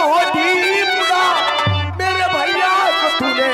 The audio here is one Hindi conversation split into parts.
बहुत ही बुरा मेरे भैया को तूने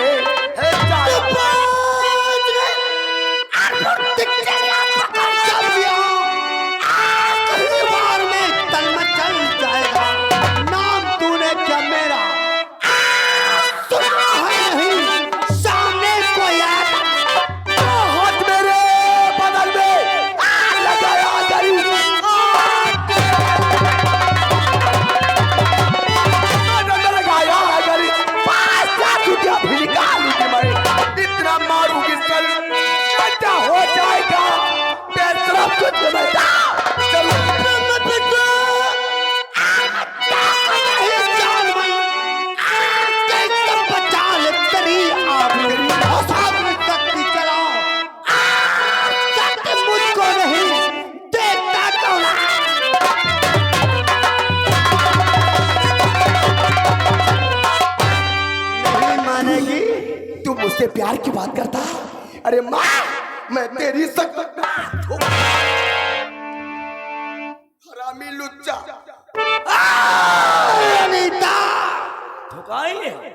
मुझसे प्यार की बात करता है। अरे माँ मैं तेरी हरामी लुच्चा अनीता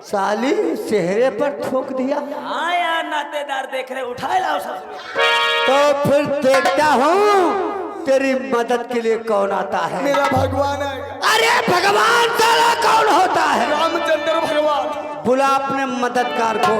साली चेहरे पर ठोक दिया। हाँ यार नातेदार देख रहे उठाए लाओ सब। तो फिर देखता हूँ तेरी मदद के लिए कौन आता है। मेरा भगवान है। अरे भगवान साला कौन होता है। रामचंद्र भगवान। बुला अपने मददगार को।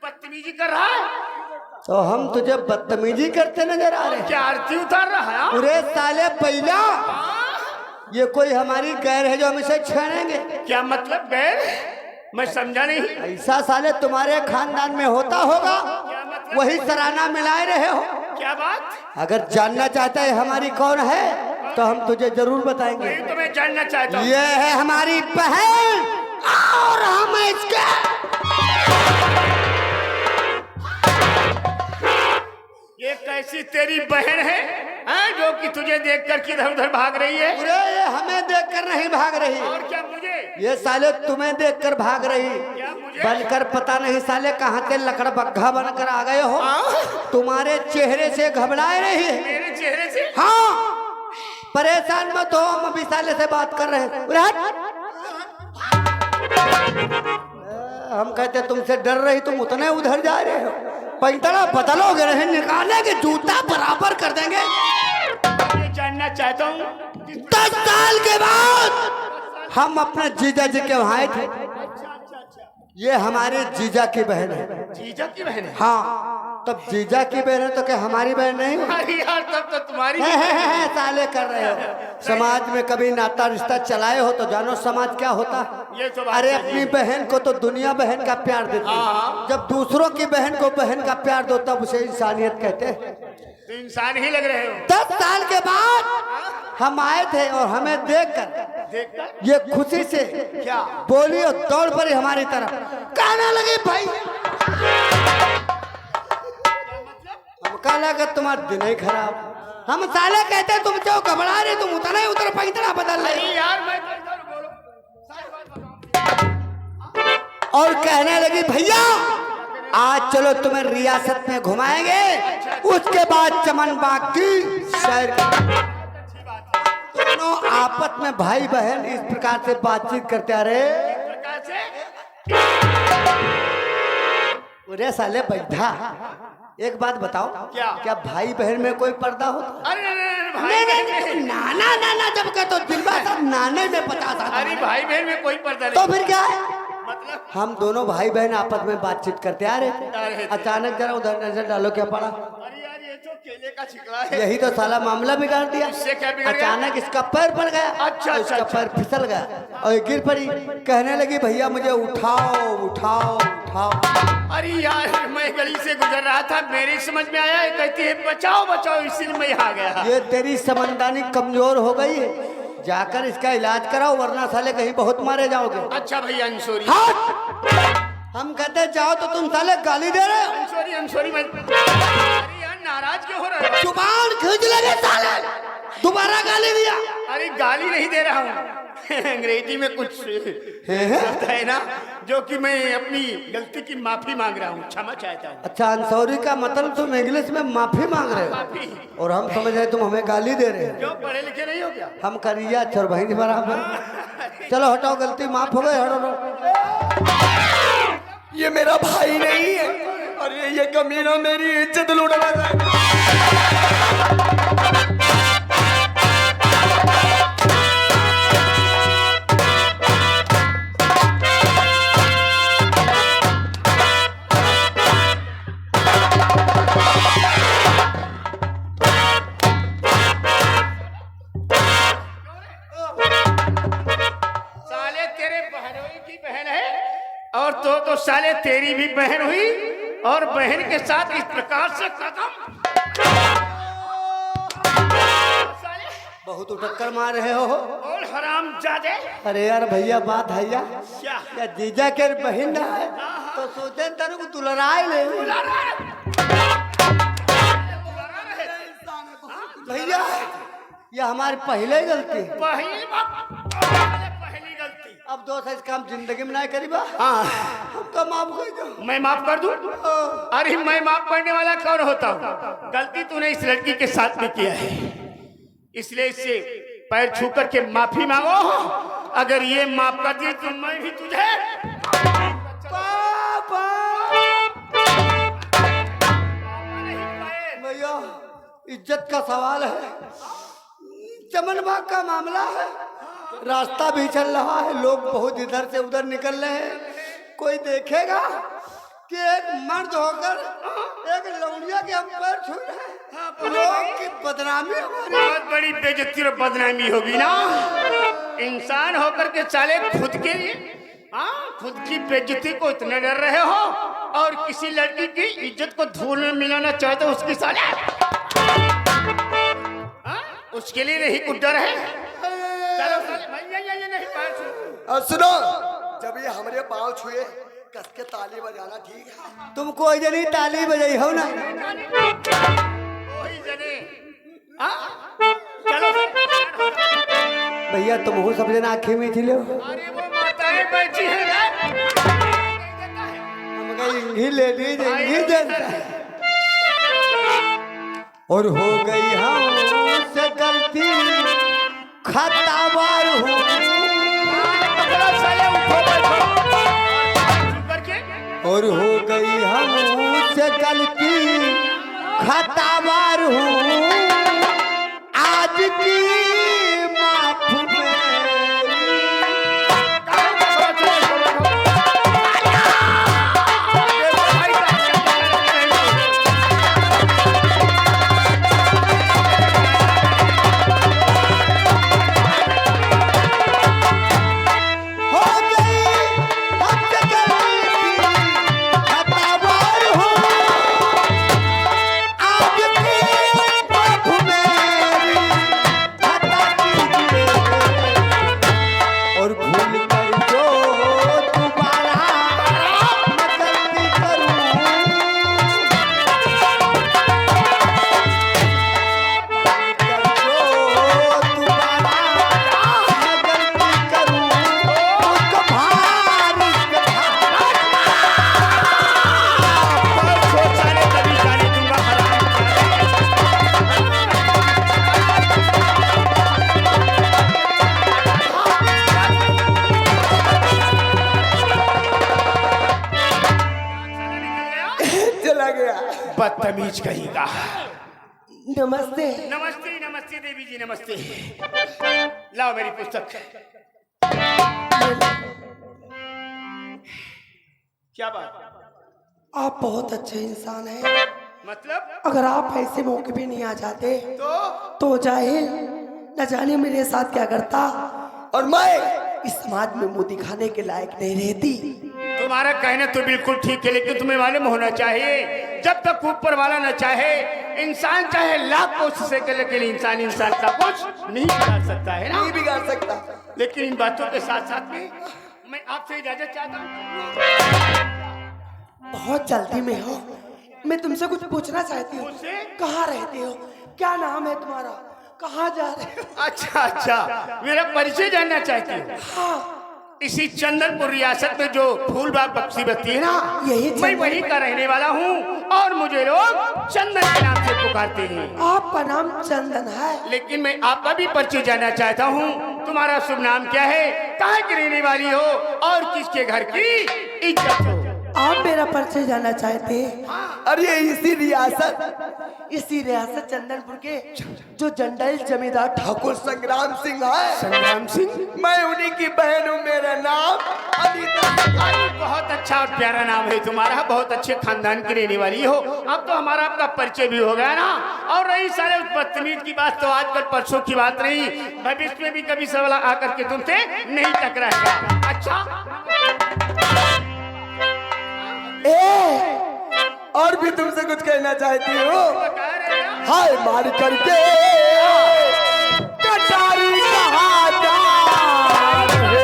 बदतमीजी कर रहा है। तो हम तुझे बदतमीजी करते नजर आ रहे हैं। क्या आरती उतार रहा है? अरे साले पहला ये कोई हमारी गैर है जो हम इसे छेड़ेंगे। क्या मतलब गैर? मैं समझा नहीं। ऐसा साले तुम्हारे खानदान में होता होगा, मतलब? वही सराहना मिलाए रहे हो। क्या बात? अगर जानना चाहता है हमारी कौन है तो हम तुझे जरूर बताएंगे। तो मैं जानना चाहता हूँ। ये है हमारी बहन और हम इसके ये कैसी तेरी बहन है जो कि तुझे देखकर किधर उधर भाग रही है? अरे ये हमें देखकर नहीं भाग रही। और क्या मुझे? ये साले तुम्हें देखकर भाग रही, क्या मुझे? बनकर पता नहीं साले कहाँ से लकड़ बग्घा बनकर आ गए हो। तुम्हारे चेहरे से घबराए रही है। मेरे चेहरे से? हाँ, परेशान मत हो, हम अभी साले से बात कर रहे हैं। हम कहते तुमसे डर रही, तुम उतने उधर जा रहे हो। पैंतरा बदलोगे नहीं, निकाले के जूता बराबर कर देंगे। ये जानना चाहता हूँ 10 साल के बाद हम अपने जीजा जी के वहां आए थे। ये हमारे जीजा की बहन है। जीजा की बहन है? हाँ, तब जीजा की बहन है तो क्या हमारी बहन नहीं? अरे यार तब तो तुम्हारी है, साले कर रहे हो। समाज में कभी नाता रिश्ता चलाए हो तो जानो समाज क्या होता। ये तो बात अरे सही अपनी है। बहन को तो दुनिया बहन का प्यार देती है, जब दूसरों की बहन को बहन का प्यार दो तब उसे इंसानियत कहते हैं। तो इंसान ही लग रहे हो। 10 साल के बाद हम आए थे और हमें देखकर ये खुशी से क्या बोली और दौड़ पड़ी हमारी तरफ, कहने लगी भाई। हम कहा लगा तुम्हारा दिन ही खराब। हम साले कहते तुम जो घबरा रहे, तुम उतना ही उतर पैंतरा बदल रहे। अरे यार मैं तो इधर बोलो, सारी बात बताओ। और कहने लगी भैया आज चलो तुम्हें रियासत में घुमाएंगे, उसके बाद चमन बाग की सैर। दोनों आपस में भाई बहन इस प्रकार से बातचीत करते आ रहे। प्रकार से अरे साले बैठा, एक बात बताओ, क्या भाई बहन में कोई पर्दा होता? अरे भाई नहीं, बहन नहीं, नहीं, में नाना नाना जब कहते हो दिल बात नाने में 50 आता अरे है। भाई बहन में कोई पर्दा तो नहीं। फिर क्या है? मतलब हम दोनों भाई बहन आपस में बातचीत करते आ रहे थे। अचानक जरा उधर नजर डालो, क्या पड़ा? अरे यार ये तो केले का छिकला है। यही तो साला मामला बिगाड़ दिया। इससे क्या बिगड़ गया? अचानक इसका पैर पड़ गया। अच्छा, और इसका अच्छा, पैर फिसल गया और गिर पड़ी। कहने लगी भैया मुझे उठाओ उठाओ उठाओ। अरे यार मैं गली से गुजर रहा था, मेरी समझ में आया, कहती है बचाओ बचाओ, इसीलिए मैं यहाँ गया। ये तेरी समझदारी कमजोर हो गई है, जाकर इसका इलाज कराओ वरना साले कहीं बहुत मारे जाओगे। अच्छा भैया अंशोरी। हम कहते जाओ तो तुम साले गाली दे रहे हो। अंशोरी अंशोरी मैं अरे यार नाराज क्यों हो रहा है? जुबान खींच लगे साले, दोबारा गाली दिया। अरे गाली नहीं दे रहा हूँ अंग्रेजी में कुछ होता है ना, जो कि मैं अपनी गलती की माफी मांग रहा हूँ, क्षमा चाहता हूँ। अच्छा अंसौरी का मतलब तुम इंग्लिश में माफी मांग रहे हो माफी। और हम समझ रहे तुम हमें गाली दे रहे हो। क्यों पढ़े लिखे नहीं हो क्या? हम करिया चोर भाई बराबर। चलो हटाओ, गलती माफ हो गई, हटो। ये मेरा भाई नहीं है, अरे ये कमीना मेरी इज्जत लूट रहा है। साले तेरे बहनोई की बहन है और तो साले तेरी भी बहन हुई और बहन के साथ इस प्रकार से कदम। साले बहुत उठक्कर मार रहे हो। बोल हराम जादे। अरे यार भैया बात है या क्या जीजा के बहन ना है तो सोचे तेरे को दुलराए ले भैया। ये हमारी पहले ही गलती है। पहली गलती। अब दोस्त इस काम जिंदगी में ना करीबा। हाँ हम तो माफ कर दो। मैं माफ कर दूं? अरे मैं माफ करने वाला कौन होता हूँ? गलती तूने इस लड़की के साथ में किया है, इसलिए इससे पैर छू करके माफी मांगो। अगर ये माफ कर दी तो मैं भी तुझे भैया इज्जत का सवाल है, चमन बाग का मामला है, रास्ता भी चल रहा है, लोग बहुत इधर से उधर निकल रहे हैं। कोई देखेगा कि एक मर्द होकर एक लौंडिया के हम पैर छू रहे हैं, लोग की बदनामी हमारी। बहुत बड़ी बेइज्जती और बदनामी होगी ना। इंसान होकर के साले खुद के लिए खुद की बेइज्जती को इतने डर रहे हो और किसी लड़की की इज्जत को धूल में मिलाना चाहते हो उसकी साले। उसके लिए नहीं कुछ डर है। चलो साले भैया ये नहीं पैर छू। सुनो, जब ये हमारे पाँव छुए कस के ताली बजाना, ठीक है? तुम कोई जनी ताली बजाई हो ना। वही जने चलो भैया तुम हो सब जना आँखें में थी लो। अरे वो ये बैठी है ना हमका इंगी लेडीज इंगी जनता है। और हो गई हमसे गलती खतावार हूँ। और हो गई हमसे गलती खतावार हूँ। आज की माफ बदतमीज कहेगा। नमस्ते। नमस्ते नमस्ते देवी जी नमस्ते। लाओ मेरी पुस्तक। क्या बात? आप बहुत अच्छे इंसान हैं। मतलब? अगर आप ऐसे मौके पे नहीं आ जाते तो जाहिल न जाने मेरे साथ क्या करता और मैं इस समाज में मुंह दिखाने के लायक नहीं रहती। तुम्हारा कहना तो बिल्कुल ठीक है, लेकिन तुम्हें मालूम होना चाहिए जब तक ऊपर वाला न चाहे, इंसान चाहे लाख कोशिशें करे, लेकिन इंसान का कुछ नहीं बिगाड़ सकता है ना? नहीं बिगाड़ सकता। लेकिन इन बातों के साथ साथ में मैं आपसे इजाजत चाहता हूँ। बहुत जल्दी में हो, मैं तुमसे कुछ पूछना चाहती हूँ। कहाँ रहते हो? क्या नाम है तुम्हारा? कहाँ जा रहे हो? अच्छा, मेरा परिचय जानना चाहती हूँ? हाँ। इसी चंदनपुर रियासत में जो फूलबाग बक्सी बस्ती है ना, मैं वहीं का रहने वाला हूँ और मुझे लोग चंदन के नाम से पुकारते हैं। आपका नाम चंदन है? लेकिन मैं आपका भी परिचय जानना चाहता हूँ। तुम्हारा शुभ नाम क्या है? कहाँ की रहने वाली हो और किसके घर की इज्जत हो? आप मेरा परिचय जानना चाहते हैं? अरे इसी रियासत चंदनपुर के जो जंडल जमींदार ठाकुर संग्राम सिंह है। संग्राम सिंह? मैं उन्हीं की बहन हूँ। मेरा नाम अनीता। बहुत अच्छा और प्यारा नाम है तुम्हारा, बहुत अच्छे खानदान की रहने वाली हो। अब तो हमारा आपका परिचय भी हो गया ना। और रही सारे उस बदतमीज की बात, तो आजकल परसों की बात नहीं, भविष्य में भी कभी सवाल आकर के तुमसे नहीं टकराएगा। अच्छा और भी तुमसे कुछ कहना चाहती हूँ। हाय मार करके कटारी कहाँ जा रहे?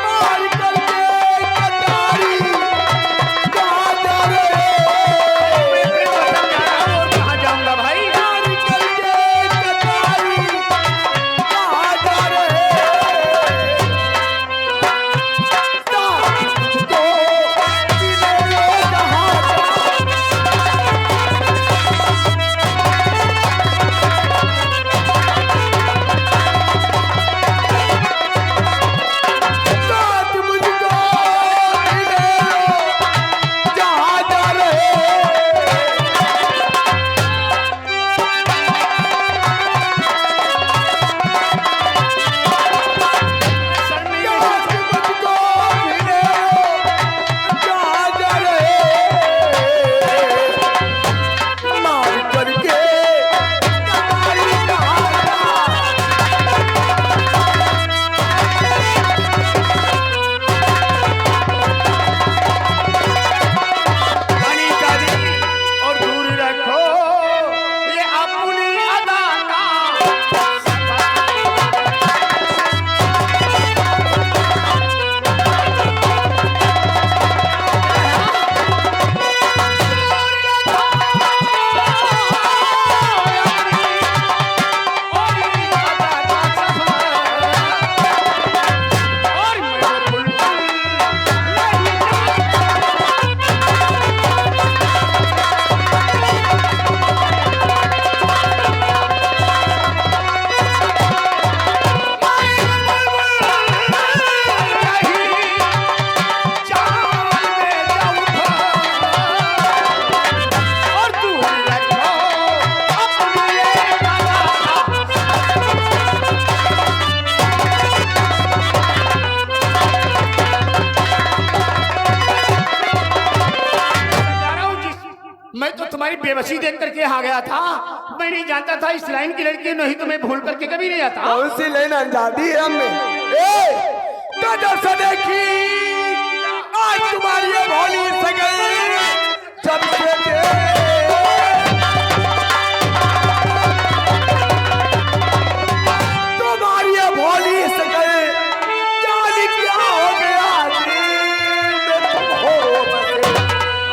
मार करके कटारी कहाँ जा रहे? कहाँ जाऊंगा भाई? तो तुम्हारी बेबसी देख करके यहाँ गया था। मैं नहीं जानता था इस लाइन की लड़की, नहीं तुम्हें भूल करके कभी नहीं आता। कौन सी लाइन अनजानी है हमने? से देखी आज तुम्हारी ये भोली सगई, जब से तुम्हारी ये भोली सगई, जाने क्या हो गया दिल में तुम हो बसे,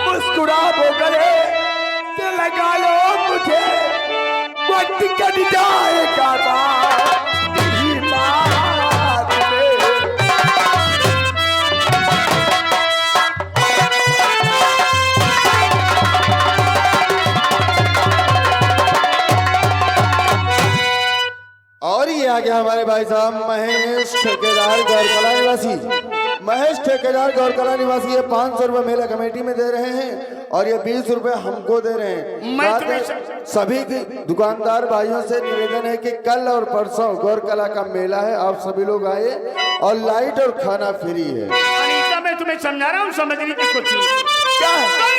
मुस्कुरा वो गले से लगा लो मुझे, वक्त कट जाएगा बात यही बात में। और ये आ गया हमारे भाई साहब महेश ठेकेदार गौरकला निवासी। महेश ठेकेदार गौरकला निवासी ये 500 रुपए मेला कमेटी में दे रहे हैं और ये 20 रुपए हमको दे रहे हैं। साथ में सभी दुकानदार भाइयों से निवेदन है कि कल और परसों गौरकला का मेला है, आप सभी लोग आए और लाइट और खाना फ्री है। अनीता, मैं तुम्हें समझा रहा हूँ, समझने की कोशिश क्या है?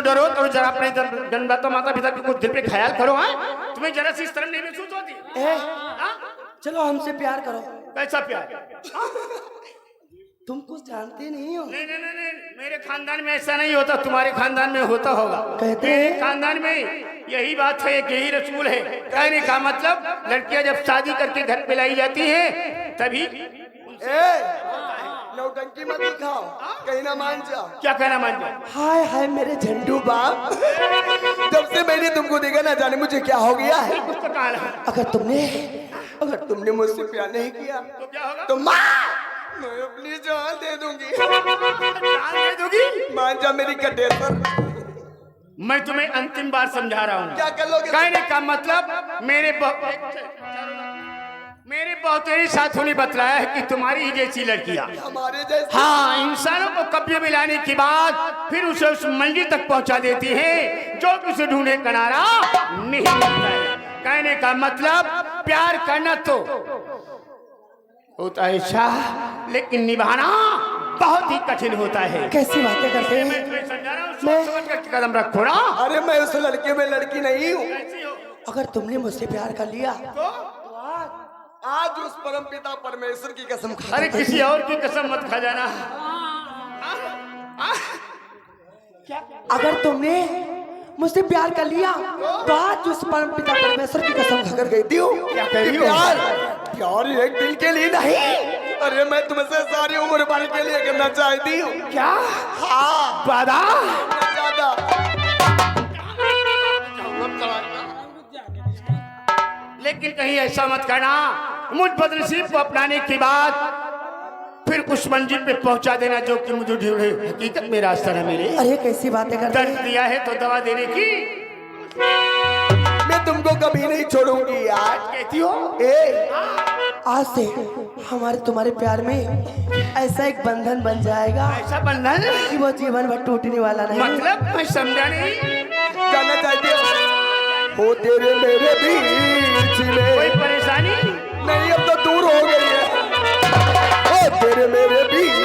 डरो तो जरा अपने जन्मदाता माता पिता की कुछ दिल पे ख्याल करो। हाँ, तुम्हें जरा सी इस तरह नहीं महसूस होती? चलो हमसे प्यार करो। कैसा प्यार? तुम कुछ जानते नहीं हो। नहीं नहीं नहीं, मेरे खानदान में ऐसा नहीं होता, तुम्हारे खानदान में होता होगा। कहते मेरे हैं खानदान में यही बात है, यही रसूल है। कहने का मतलब लड़कियां जब शादी करके घर पे लाई जाती हैं तभी नौटंकी मत दिखाओ, कहीं ना मान जाओ। क्या कहना मान जाओ? हाय हाय मेरे झंडू बाप, जब से मैंने तुमको देखा ना जाने मुझे क्या हो गया है। कुछ तो कहा है। अगर तुमने मुझसे प्यार नहीं किया तो क्या होगा? तो मैं अपनी जान दे दूंगी। जान दे दोगी? मान जा मेरी कटेर पर। मैं तुम्हें अंतिम बार समझा रहा हूँ। क्या कर लोगे? कहने का मतलब मेरे बहुतेरे साथियों ने बतलाया है कि तुम्हारी ही जैसी लड़कियां हमारे जैसे हाँ इंसानों को कब्जे में लाने के बाद फिर उसे उस मंजिल तक पहुंचा देती है जो कि उसे ढूंढे किनारा नहीं मिलता है। कहने का मतलब प्यार करना तो होता है शाह, लेकिन निभाना बहुत ही कठिन होता है। कैसी बातें करते मैं हैं? तुम्हें समझा रहा हूँ, सोच समझ कर कदम रखो ना। अरे मैं उस लड़के में लड़की नहीं हूँ। कैसी हो? अगर तुमने मुझसे प्यार कर लिया तो आज उस परम पिता परमेश्वर की कसम खा। अरे किसी और की कसम मत खा जाना। अगर तुमने मुझसे प्यार कर लिया तो आज उस परम पिता परमेश्वर की कसम खाकर कहती हूँ क्या कह रही हो? प्यार एक दिन के लिए नहीं, अरे मैं तुमसे सारी उम्र भर के लिए करना चाहती हूँ। क्या? हाँ वादा? ज्यादा। लेकिन कहीं ऐसा मत करना, मुझ बदनसीब को अपनाने के बाद फिर उस मंजिल पे पहुंचा देना जो कि मुझे ढूंढे हकीकत में रास्ता न मिले। अरे कैसी बातें करते दर्द दिया है तो दवा देने की मैं तुमको कभी नहीं छोड़ूंगी यार। कहती हो? आज से हमारे तुम्हारे प्यार में ऐसा एक बंधन बन जाएगा ऐसा बंधन कि वो जीवन भर टूटने वाला नहीं। मतलब मैं समझा नहीं। जानना चाहती हो तेरे मेरे बीच में कोई परेशानी नहीं, अब तो दूर हो गई है। ओ तेरे मेरे बीच